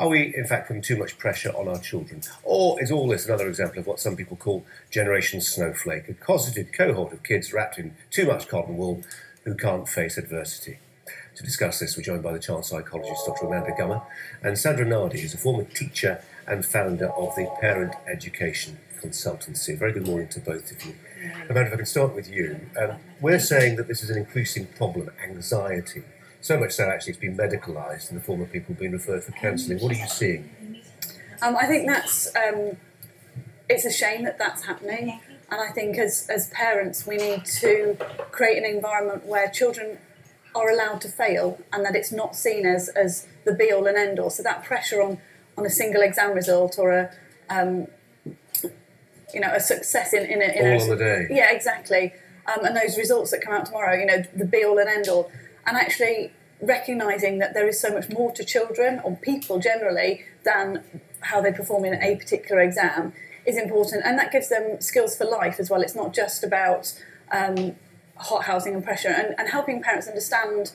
Are we, in fact, putting too much pressure on our children? Or is all this another example of what some people call Generation Snowflake, a cosseted cohort of kids wrapped in too much cotton wool who can't face adversity? To discuss this, we're joined by the child psychologist, Dr. Amanda Gummer, and Sandra Nardi, who's a former teacher and founder of the Parent Education Consultancy. Very good morning to both of you. Amanda, if I can start with you. We're saying that this is an increasing problem, anxiety. So much so, actually, it's been medicalised in the form of people being referred for counselling. What are you seeing? I think that's it's a shame that that's happening, and I think as parents we need to create an environment where children are allowed to fail and that it's not seen as the be-all and end-all. So that pressure on a single exam result or a success in all on the day. Yeah, exactly. And those results that come out tomorrow, the be-all and end-all. And actually recognising that there is so much more to children or people generally than how they perform in a particular exam is important. And that gives them skills for life as well. It's not just about hothousing and pressure, and helping parents understand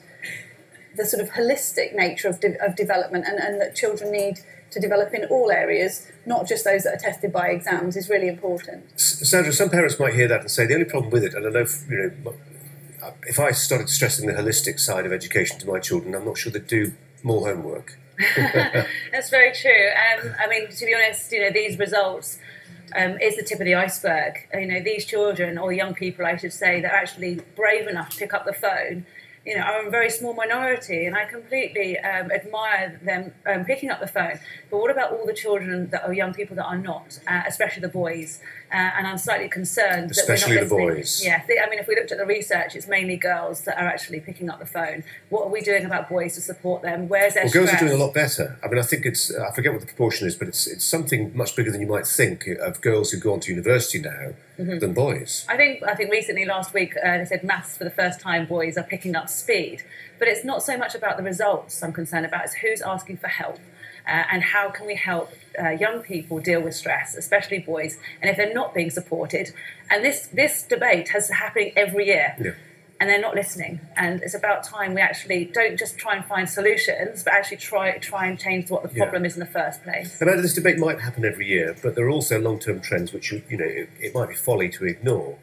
the sort of holistic nature of development and that children need to develop in all areas, not just those that are tested by exams, is really important. Sandra, some parents might hear that and say the only problem with it, and I know, if I started stressing the holistic side of education to my children, I'm not sure they'd do more homework. That's very true. I mean, to be honest, these results is the tip of the iceberg. These children, or young people, I should say, that are actually brave enough to pick up the phone, are a very small minority, and I completely admire them picking up the phone. But what about all the children that are young people that are not, especially the boys? And I'm slightly concerned especially that we're not the boys. Yeah, if we looked at the research, it's mainly girls that are actually picking up the phone. What are we doing about boys to support them? Where's their stress? Girls are doing a lot better. I mean, I think I forget what the proportion is, but it's something much bigger than you might think of girls who go on to university now than boys. I think recently, last week, they said maths for the first time, boys are picking up speed. But it's not so much about the results I'm concerned about, it's who's asking for help. And how can we help young people deal with stress, especially boys, and if they're not being supported. And this debate has happening every year, and they're not listening. And it's about time we actually don't just try and find solutions, but actually try and change what the problem is in the first place. Amanda, this debate might happen every year, but there are also long-term trends which, it might be folly to ignore.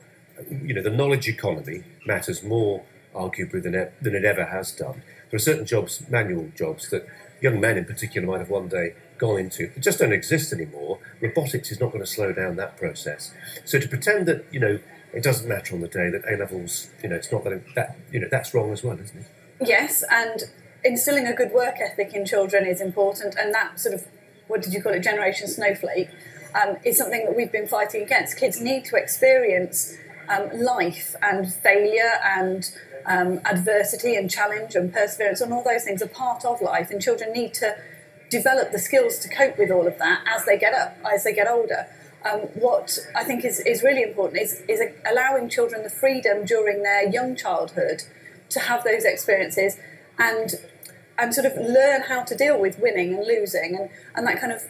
The knowledge economy matters more, arguably, than it ever has done. There are certain jobs, manual jobs, that young men in particular might have one day gone into that just don't exist anymore. Robotics is not going to slow down that process. So to pretend that, it doesn't matter on the day, that A-levels, it's not that that's wrong as well, isn't it? Yes, and instilling a good work ethic in children is important, and that sort of, what did you call it, Generation Snowflake, is something that we've been fighting against. Kids need to experience life and failure and adversity and challenge and perseverance, and all those things are part of life, and children need to develop the skills to cope with all of that as they get older. What I think is really important is allowing children the freedom during their young childhood to have those experiences and sort of learn how to deal with winning and losing and that kind of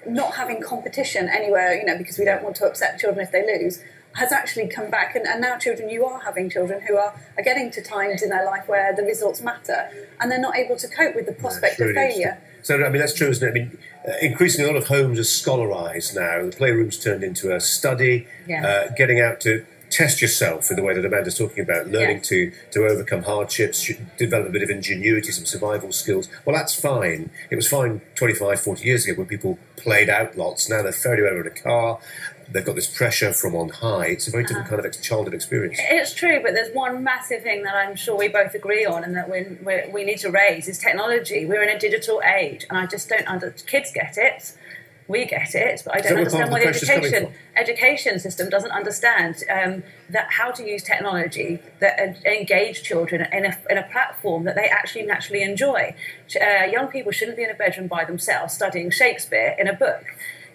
not having competition anywhere, because we don't want to upset children if they lose, has actually come back, and now you are having children who are getting to times in their life where the results matter, and they're not able to cope with the prospect of failure. So, that's true, isn't it? I mean, increasingly a lot of homes are scholarised now. The playroom's turned into a study, getting out to test yourself in the way that Amanda's talking about, learning to overcome hardships, develop a bit of ingenuity, some survival skills. Well, that's fine. It was fine 25, 40 years ago when people played out lots. Now they're ferried over in a car. They've got this pressure from on high. It's a very different kind of childhood experience. It's true, but there's one massive thing that I'm sure we both agree on and that we need to raise is technology. We're in a digital age, and I just don't kids get it. We get it, but I don't understand why the education system doesn't understand that how to use technology that engage children in a platform that they actually naturally enjoy. Young people shouldn't be in a bedroom by themselves studying Shakespeare in a book.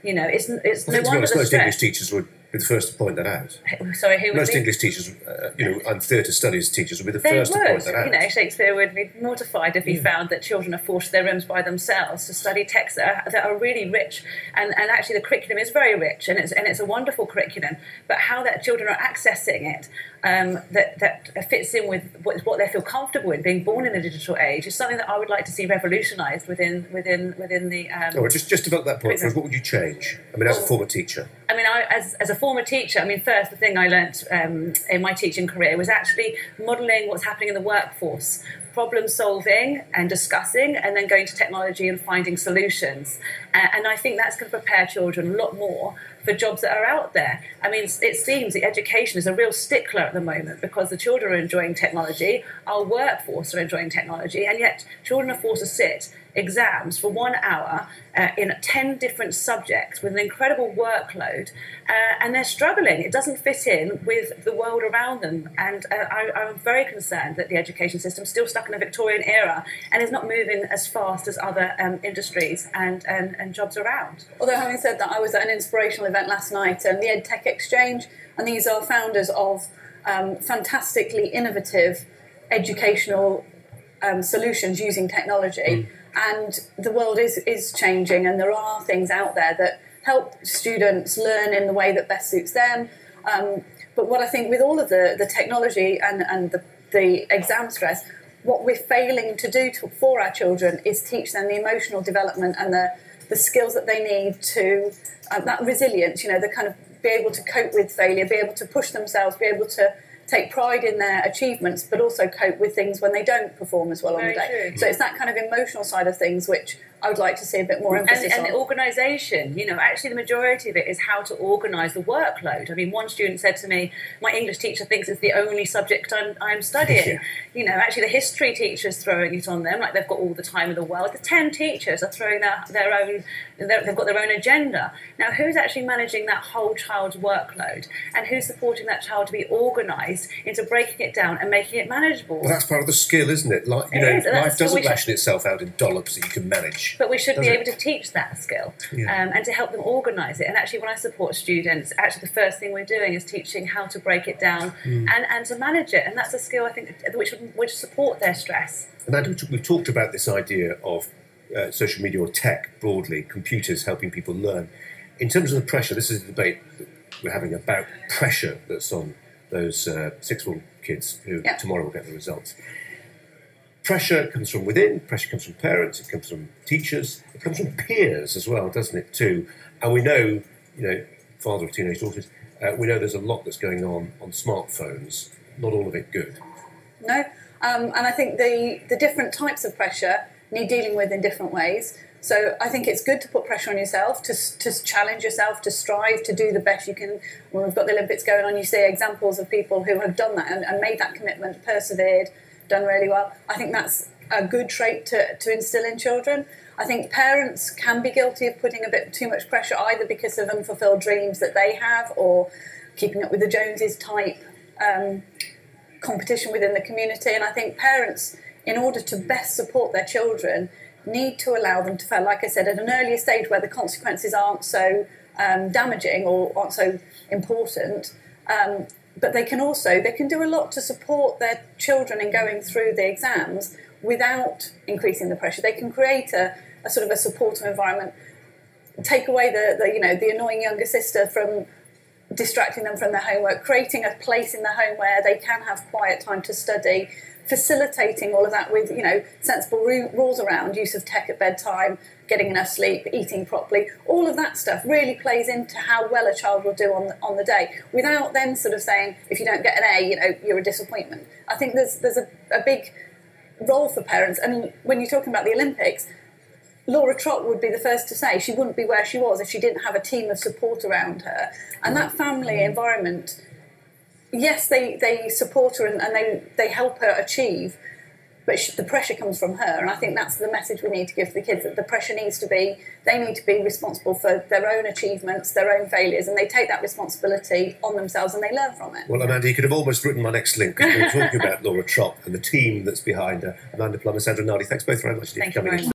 It's no wonder the stress. Most English teachers would be the first to point that out. Sorry, who would Most be? English teachers, and theatre studies teachers would be the They first to point would. that out. You know, Shakespeare would be mortified if he found that children are forced to their rooms by themselves to study texts that are really rich, and actually the curriculum is very rich, and it's a wonderful curriculum. But how that children are accessing it, that fits in with what they feel comfortable in, being born in a digital age, is something that I would like to see revolutionised within the. Just develop that point for us. What would you change? I mean, as a former teacher. I mean, as a former teacher, I mean, first, the thing I learnt in my teaching career was actually modelling what's happening in the workforce, problem solving and discussing, and then going to technology and finding solutions. And I think that's going to prepare children a lot more for jobs that are out there. I mean, it seems that education is a real stickler at the moment because the children are enjoying technology, our workforce are enjoying technology, and yet children are forced to sit exams for 1 hour in 10 different subjects with an incredible workload, and they're struggling. It doesn't fit in with the world around them, and I'm very concerned that the education system is still stuck in a Victorian era and is not moving as fast as other industries and jobs around. Although, having said that, I was at an inspirational event last night, the EdTech Exchange, and these are founders of fantastically innovative educational solutions using technology. And the world is changing, and there are things out there that help students learn in the way that best suits them. But what I think with all of the technology and the exam stress, what we're failing to do for our children is teach them the emotional development and the skills that they need to, that resilience, the kind of be able to cope with failure, be able to push themselves, be able to take pride in their achievements, but also cope with things when they don't perform as well on the day. So it's that kind of emotional side of things which I would like to see a bit more emphasis on. And the organisation, actually the majority of it is how to organise the workload. I mean, one student said to me, my English teacher thinks it's the only subject I'm studying. Actually the history teacher's throwing it on them, like they've got all the time in the world. The 10 teachers are throwing their own, they've got their own agenda. Now, who's actually managing that whole child's workload? And who's supporting that child to be organised into breaking it down and making it manageable? Well, that's part of the skill, isn't it? Life doesn't ration itself out in dollops that you can manage. But we should be able to teach that skill and to help them organise it. And actually, when I support students, actually the first thing we're doing is teaching how to break it down and to manage it. And that's a skill, I think, which would support their stress. And we've talked about this idea of social media or tech broadly, computers helping people learn. In terms of the pressure, this is a debate that we're having about pressure that's on those sixth-form kids who tomorrow will get the results. Pressure comes from within, pressure comes from parents, it comes from teachers, it comes from peers as well, doesn't it, too? And we know, father of teenage daughters, we know there's a lot that's going on smartphones, not all of it good. No, and I think the different types of pressure need dealing with in different ways. So I think it's good to put pressure on yourself, to challenge yourself, to strive to do the best you can. When we've got the Olympics going on, you see examples of people who have done that and made that commitment, persevered, done really well. I think that's a good trait to instill in children. I think parents can be guilty of putting a bit too much pressure, either because of unfulfilled dreams that they have or keeping up with the Joneses type competition within the community. And I think parents, in order to best support their children, need to allow them to fail, like I said, at an earlier stage where the consequences aren't so damaging or aren't so important. But they can do a lot to support their children in going through the exams without increasing the pressure. They can create a sort of a supportive environment, take away the annoying younger sister from distracting them from their homework, creating a place in the home where they can have quiet time to study, facilitating all of that with, sensible rules around use of tech at bedtime, getting enough sleep, eating properly. All of that stuff really plays into how well a child will do on the day, without then sort of saying, if you don't get an A, you're a disappointment. I think there's a big role for parents. And when you're talking about the Olympics, Laura Trott would be the first to say she wouldn't be where she was if she didn't have a team of support around her. And that family environment, yes, they support her and they help her achieve, but the pressure comes from her. And I think that's the message we need to give the kids, that the pressure they need to be responsible for their own achievements, their own failures, and they take that responsibility on themselves and they learn from it. Well, Amanda, you could have almost written my next link, because we were talking about Laura Trott and the team that's behind her. Amanda Plummer, Sandra Nardi, thanks both very much for coming in.